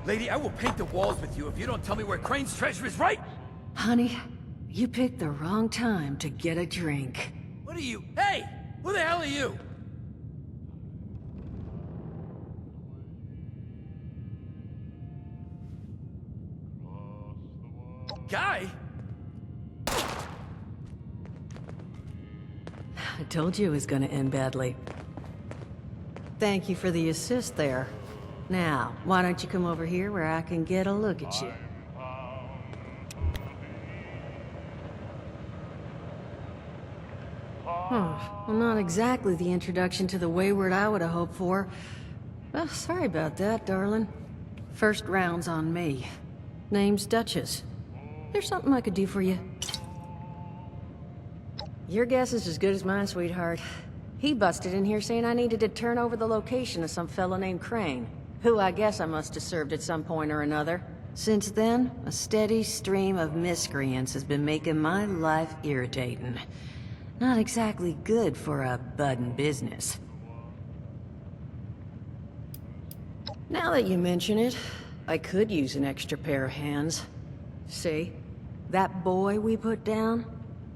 Lady, I will paint the walls with you if you don't tell me where Crane's treasure is, right? Honey, you picked the wrong time to get a drink. What are you? Hey! Who the hell are you? Guy? I told you it was gonna end badly. Thank you for the assist there. Now, why don't you come over here where I can get a look at you? Well, not exactly the introduction to the Wayward I would have hoped for. Well, sorry about that, darling. First round's on me. Name's Duchess. There's something I could do for you. Your guess is as good as mine, sweetheart. He busted in here saying I needed to turn over the location of some fellow named Crane, who I guess I must have served at some point or another. Since then, a steady stream of miscreants has been making my life irritating. Not exactly good for a budding business. Now that you mention it, I could use an extra pair of hands. See? That boy we put down?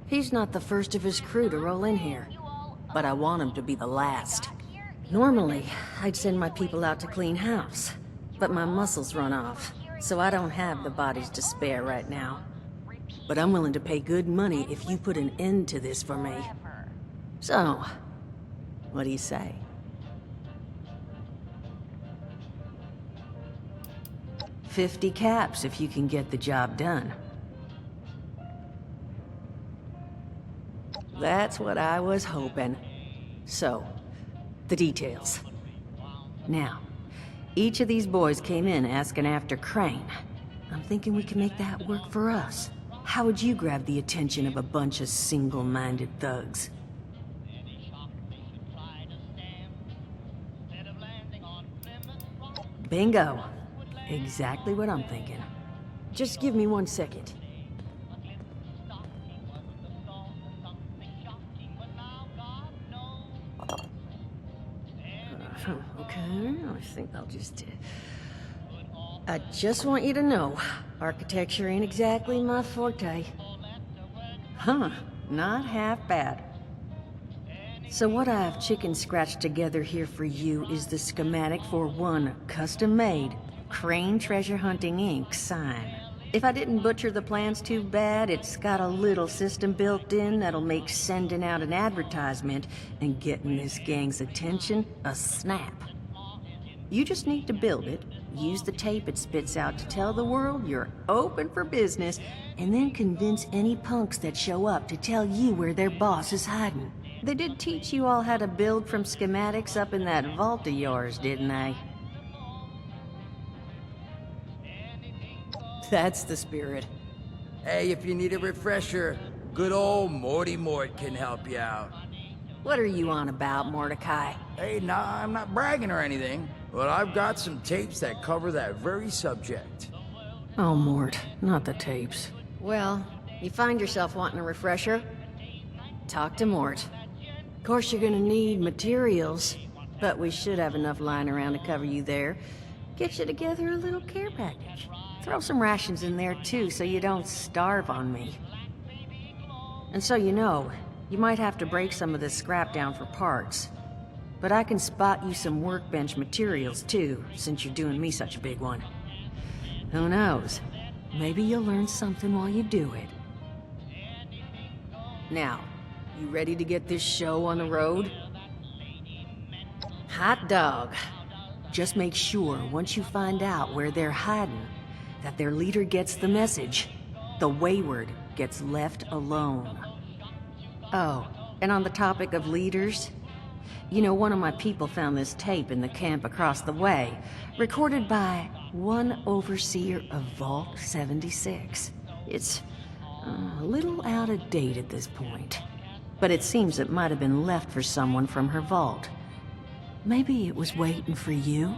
He's not the first of his crew to roll in here. But I want him to be the last. Normally, I'd send my people out to clean house. But my muscles run off, so I don't have the bodies to spare right now. But I'm willing to pay good money if you put an end to this for me. So, what do you say? $50 caps if you can get the job done. That's what I was hoping. So, the details. Now, each of these boys came in asking after Crane. I'm thinking we can make that work for us. How would you grab the attention of a bunch of single-minded thugs? Bingo. Exactly what I'm thinking. Just give me 1 second. Okay, I think I'll just... I just want you to know, architecture ain't exactly my forte. Huh, not half bad. So what I've chicken scratched together here for you is the schematic for one custom-made Crane Treasure Hunting Inc. sign. If I didn't butcher the plans too bad, it's got a little system built in that'll make sending out an advertisement and getting this gang's attention a snap. You just need to build it, use the tape it spits out to tell the world you're open for business, and then convince any punks that show up to tell you where their boss is hiding. They did teach you all how to build from schematics up in that vault of yours, didn't they? That's the spirit. Hey, if you need a refresher, good old Morty Mort can help you out. What are you on about, Mordecai? Hey, nah, I'm not bragging or anything, but I've got some tapes that cover that very subject. Oh, Mort, not the tapes. Well, you find yourself wanting a refresher? Talk to Mort. Of course, you're gonna need materials, but we should have enough lying around to cover you there. Get you together a little care package. Throw some rations in there, too, so you don't starve on me. And so you know, you might have to break some of this scrap down for parts. But I can spot you some workbench materials, too, since you're doing me such a big one. Who knows? Maybe you'll learn something while you do it. Now, you ready to get this show on the road? Hot dog. Just make sure, once you find out where they're hiding, that their leader gets the message. The Wayward gets left alone. Oh, and on the topic of leaders, you know, one of my people found this tape in the camp across the way, recorded by one overseer of Vault 76. It's a little out of date at this point, but it seems it might have been left for someone from her vault. Maybe it was waiting for you?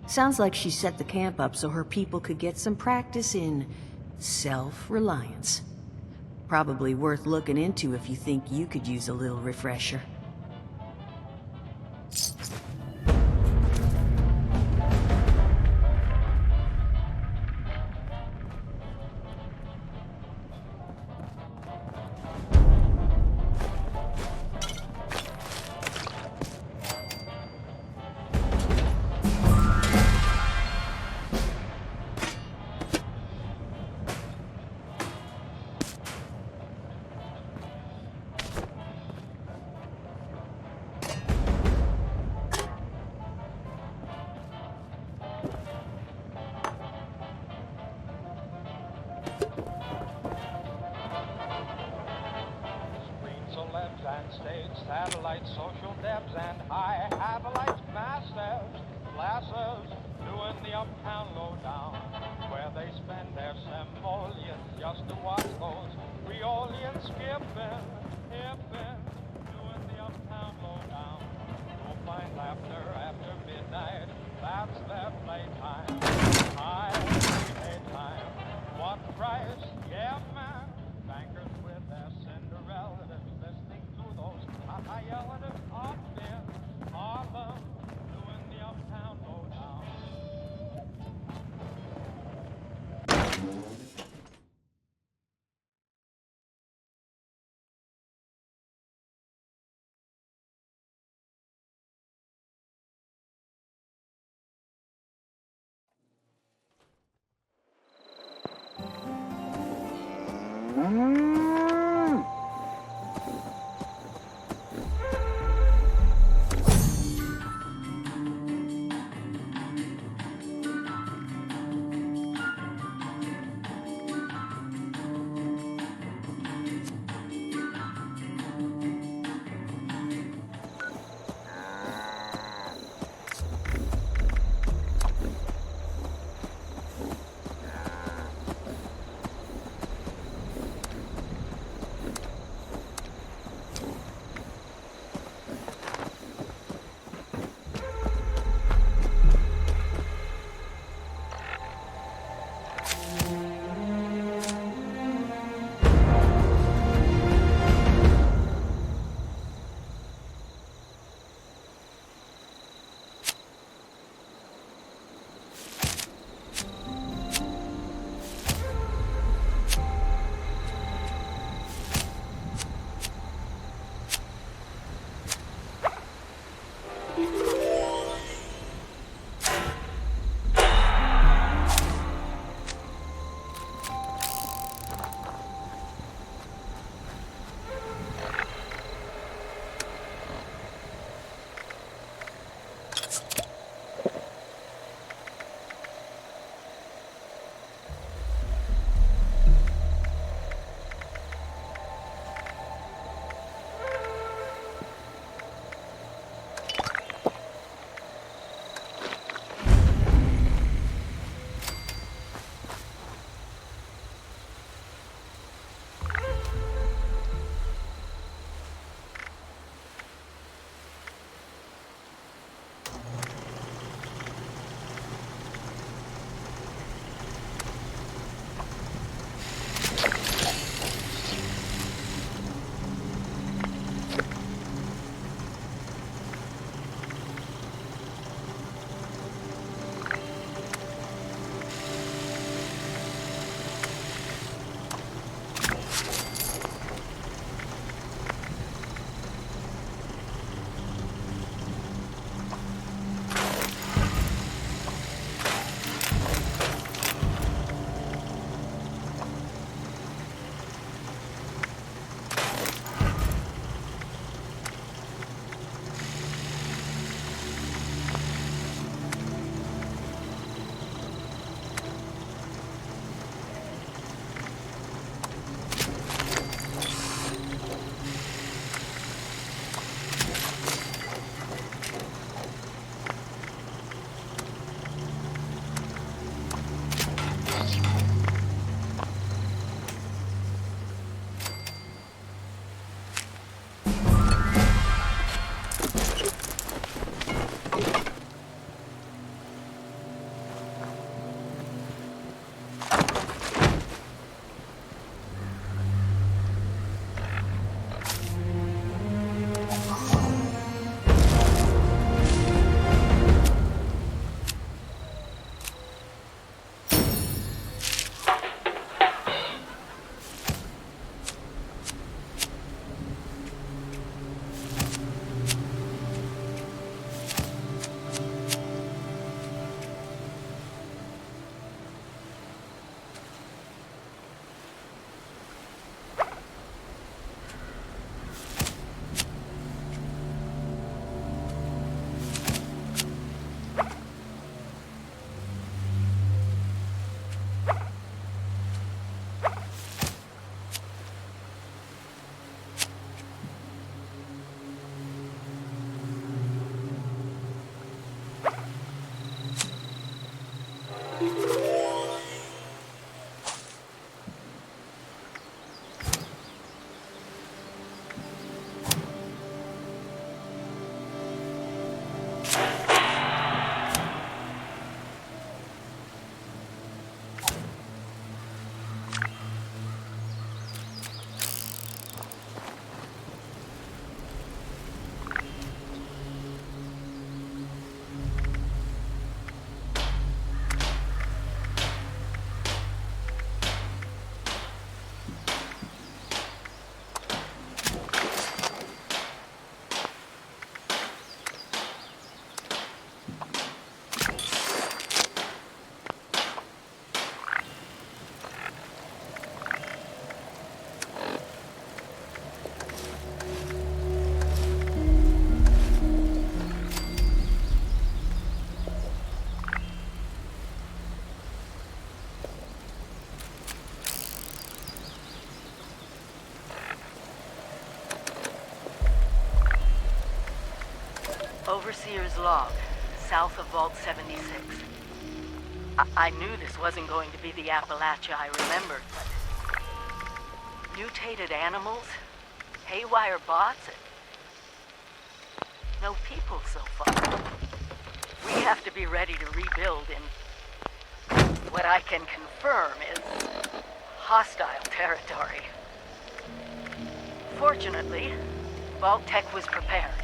Sounds like she set the camp up so her people could get some practice in self-reliance. Probably worth looking into if you think you could use a little refresher. clubs and high havilites, masses, glasses, doing the uptown lowdown, where they spend their simoleons just to watch those Creolians skipping, hipping, doing the uptown lowdown. You'll find laughter after midnight, that's their playtime. High paytime, what price? Yeah, man. Bankers with their Cinderellas listening to those high-yelling up in Harlem, doing the uptown lowdown. Overseer's log, south of Vault 76. I knew this wasn't going to be the Appalachia I remembered, but... mutated animals, haywire bots, and... no people so far. We have to be ready to rebuild in... what I can confirm is... hostile territory. Fortunately, Vault Tech was prepared.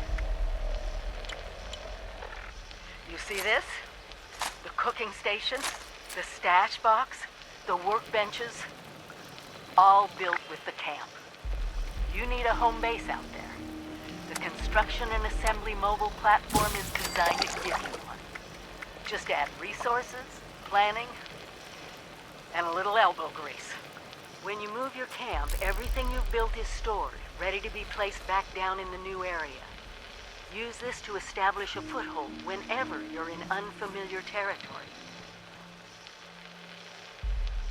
You see this? The cooking station, the stash box, the workbenches, all built with the camp. You need a home base out there. The construction and assembly mobile platform is designed to give you one. Just add resources, planning, and a little elbow grease. When you move your camp, everything you've built is stored, ready to be placed back down in the new area. Use this to establish a foothold whenever you're in unfamiliar territory.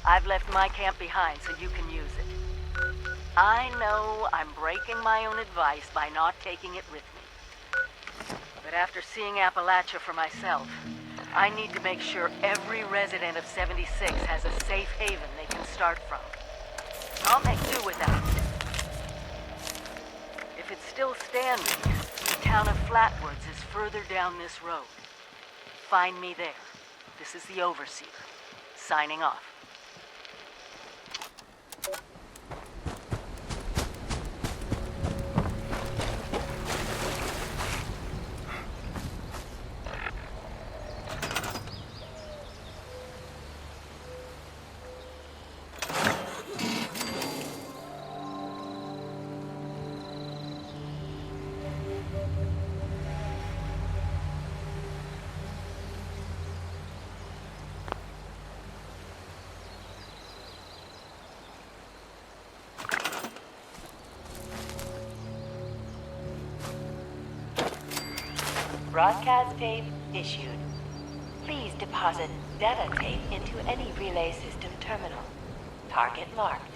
I've left my camp behind so you can use it. I know I'm breaking my own advice by not taking it with me. But after seeing Appalachia for myself, I need to make sure every resident of 76 has a safe haven they can start from. I'll make do without it. If it's still standing, the town of Flatwoods is further down this road. Find me there. This is the Overseer, signing off. Broadcast tape issued. Please deposit data tape into any relay system terminal. Target marked.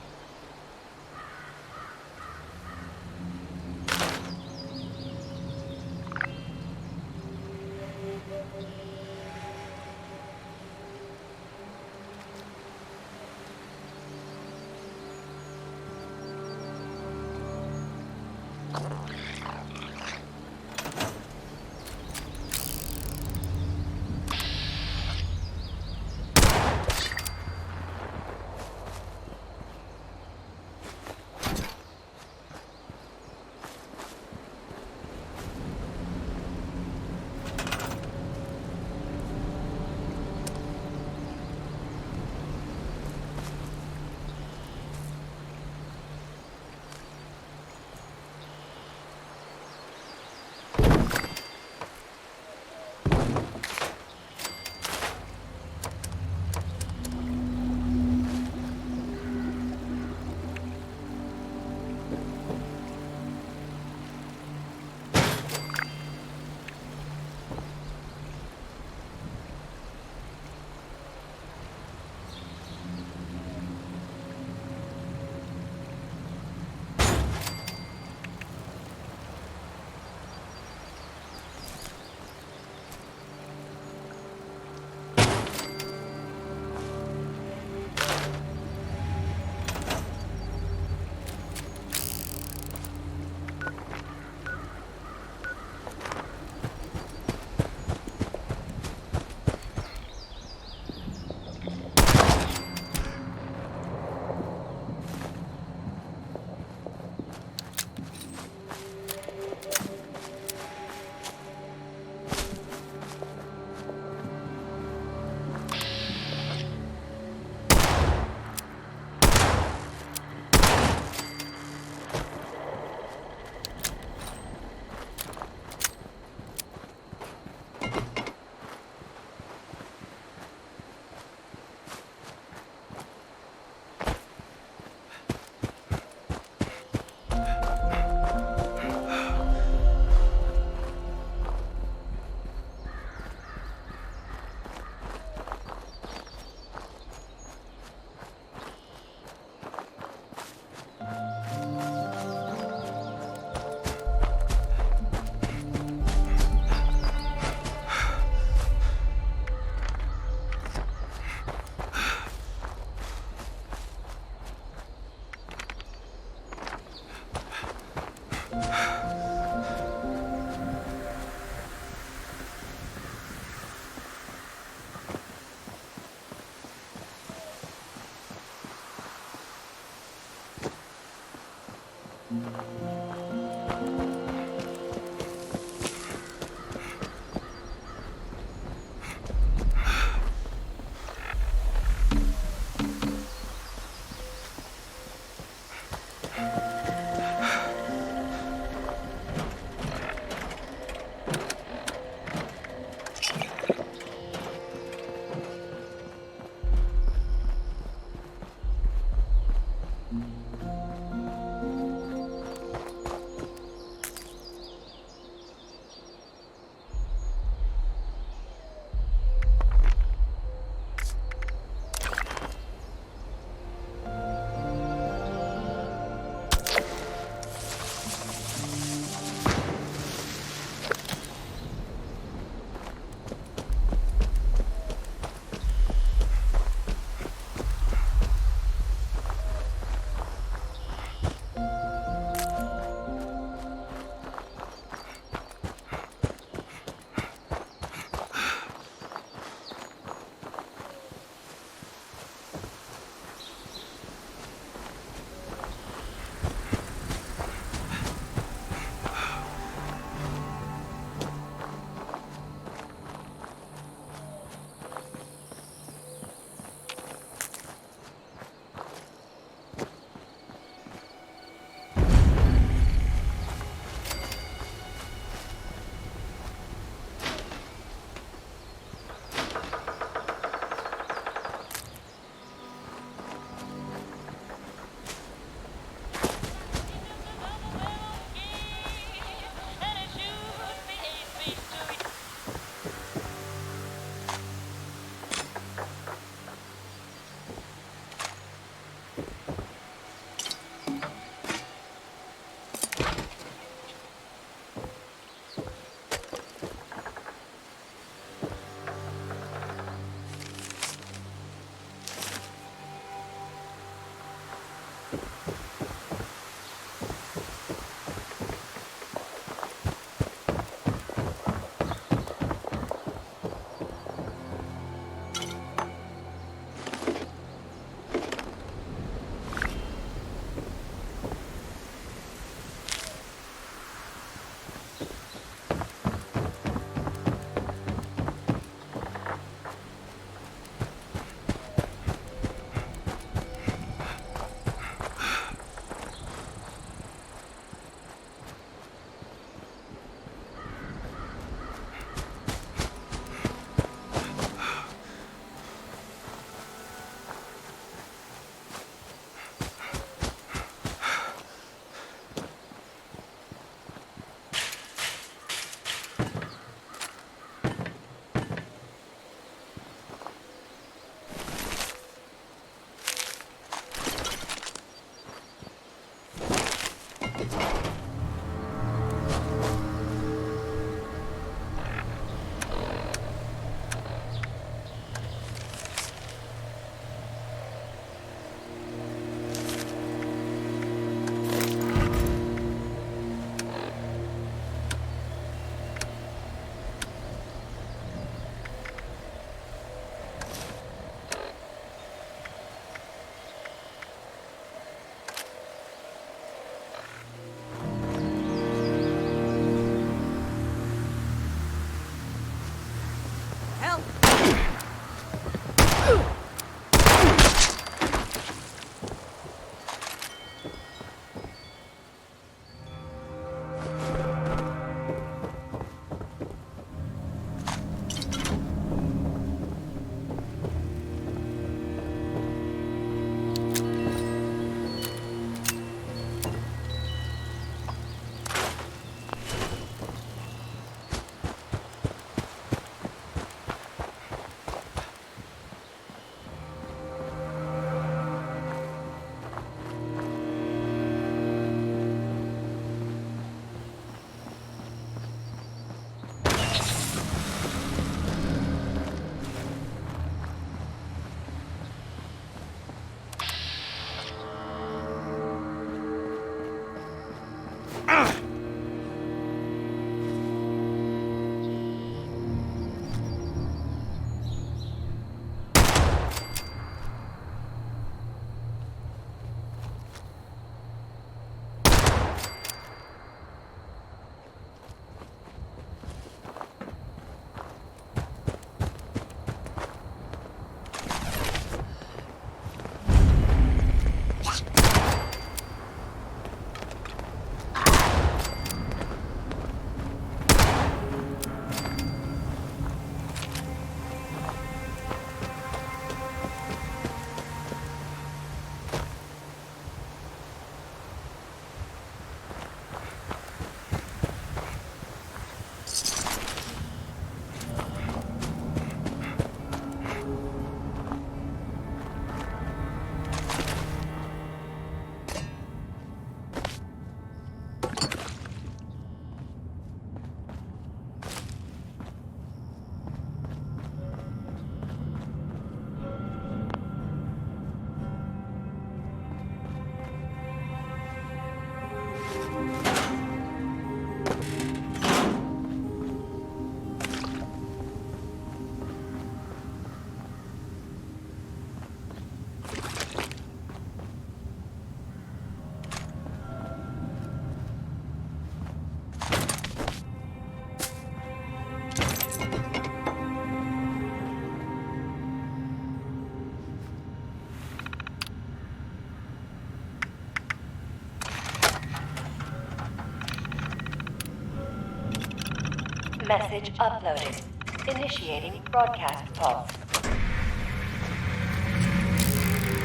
Message uploaded. Initiating broadcast pulse.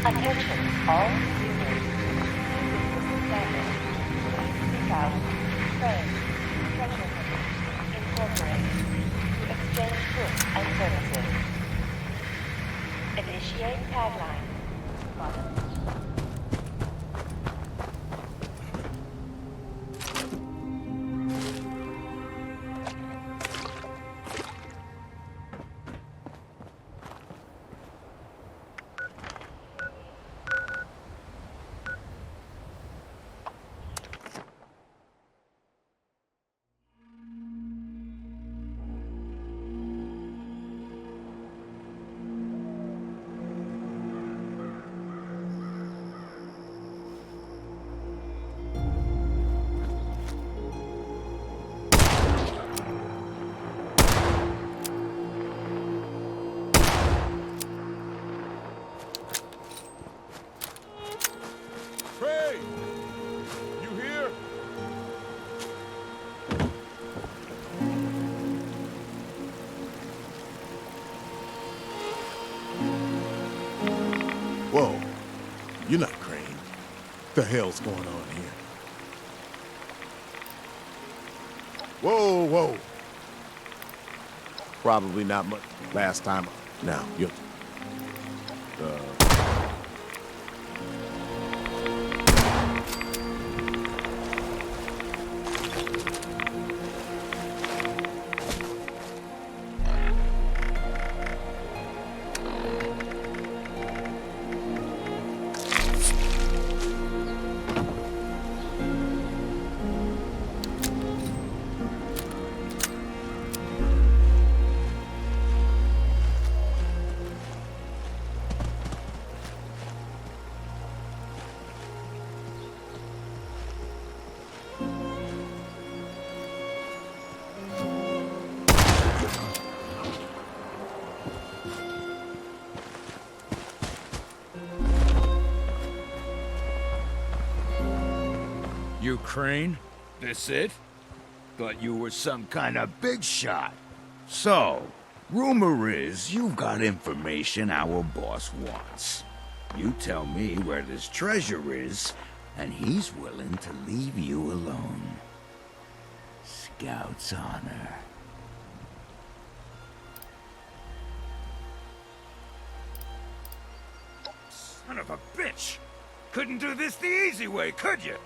Attention, all users. Standard. Seek out Train Treasure Hunters Incorporated to exchange goods and services. Initiate tagline. Button. Whoa, you're not Crane. What the hell's going on here? Whoa, whoa. Probably not much. Last time. Now, you're... You Crane? This it? Thought you were some kind of big shot. So, rumor is you've got information our boss wants. You tell me where this treasure is, and he's willing to leave you alone. Scout's honor. Son of a bitch! Couldn't do this the easy way, could you?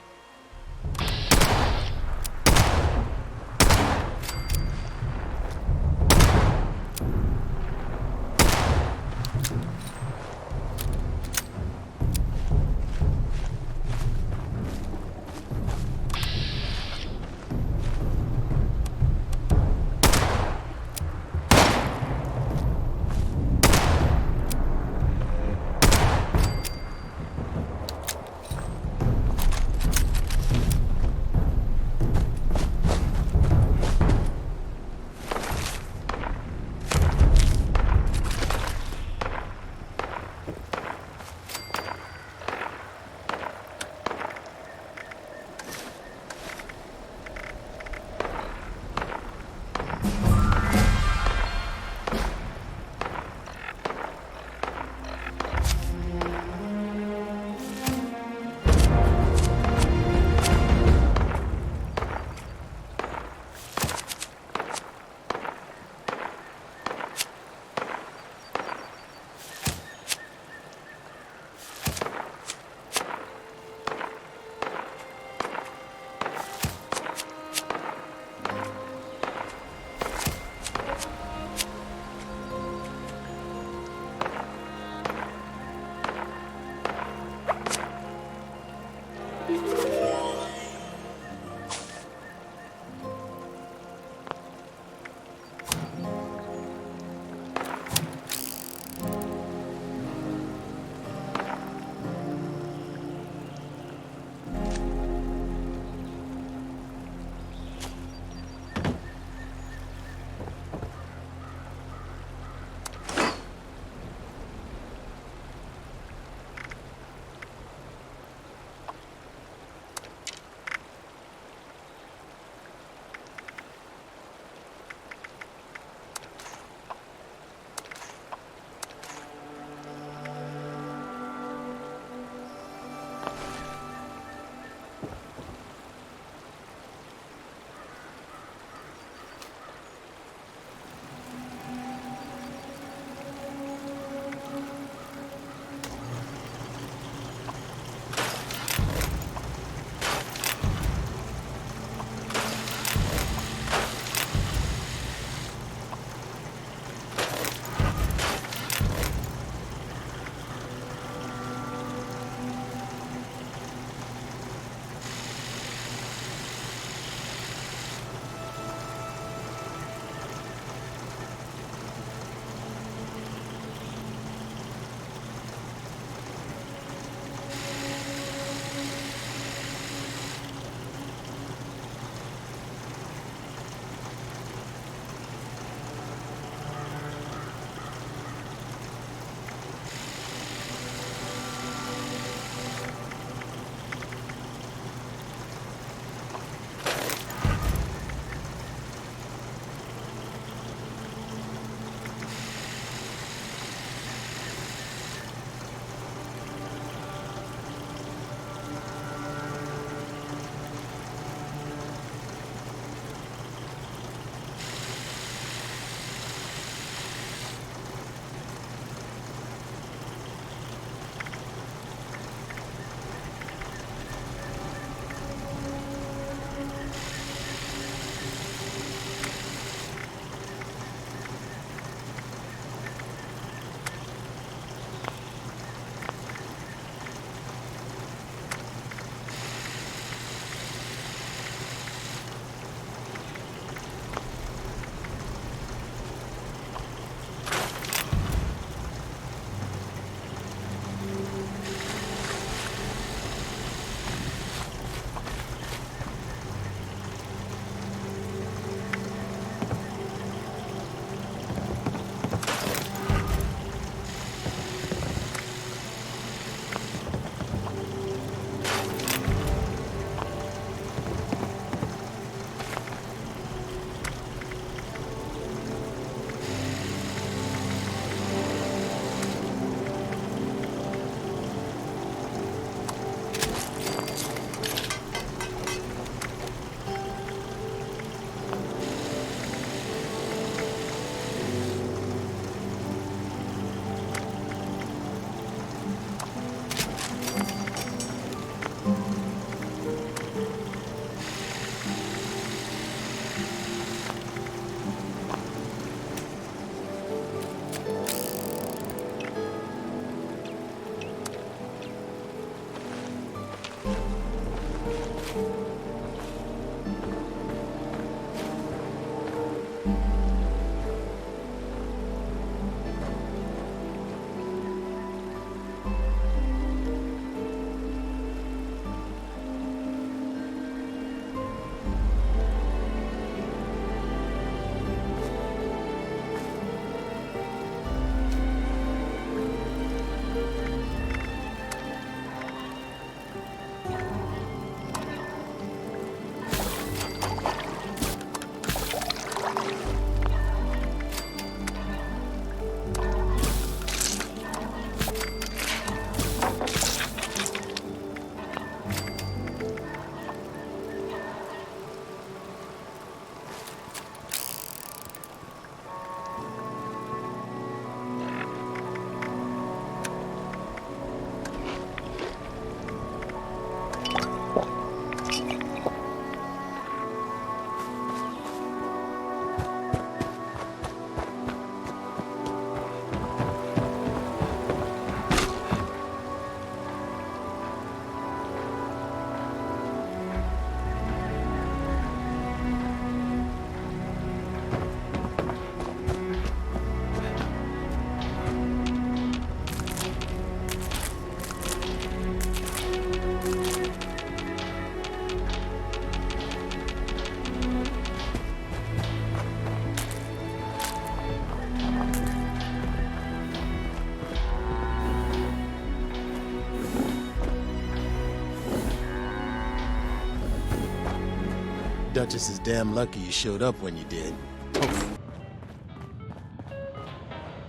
Duchess is damn lucky you showed up when you did.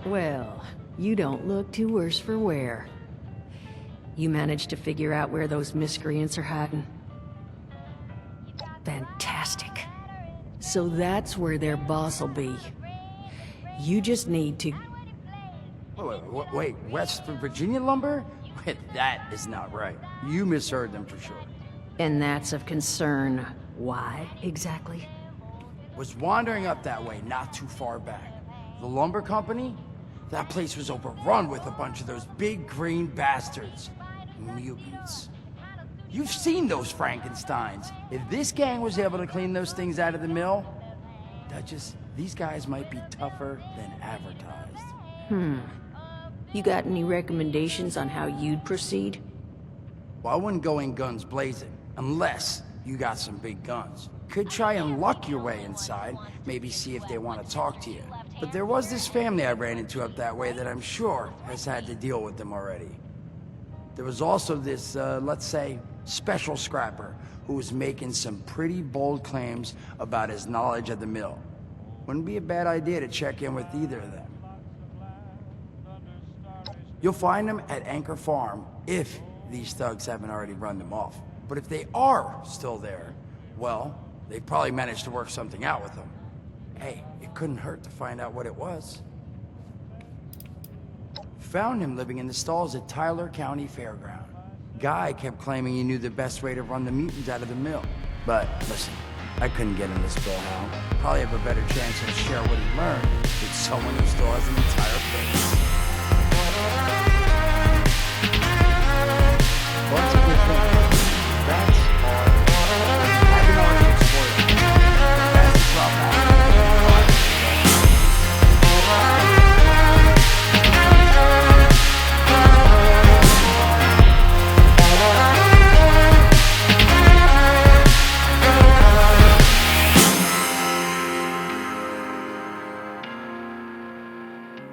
Well, you don't look too worse for wear. You managed to figure out where those miscreants are hiding? Fantastic. So that's where their boss will be. You just need to... Wait, West Virginia lumber? That is not right. You misheard them for sure. And that's of concern. Why, exactly? Was wandering up that way not too far back. The lumber company? That place was overrun with a bunch of those big green bastards. Mutants. You've seen those Frankensteins. If this gang was able to clean those things out of the mill, Duchess, these guys might be tougher than advertised. You got any recommendations on how you'd proceed? Well, I wouldn't go in guns blazing, unless you got some big guns. Could try and luck your way inside, maybe see if they want to talk to you. But there was this family I ran into up that way that I'm sure has had to deal with them already. There was also this, let's say, special scrapper who was making some pretty bold claims about his knowledge of the mill. Wouldn't be a bad idea to check in with either of them. You'll find them at Anchor Farm if these thugs haven't already run them off. But if they are still there, well, they probably managed to work something out with them. Hey, it couldn't hurt to find out what it was. Found him living in the stalls at Tyler County Fairground. Guy kept claiming he knew the best way to run the mutants out of the mill. But listen, I couldn't get him this bill, Hal. Probably have a better chance to share what he learned with someone who still has an entire face.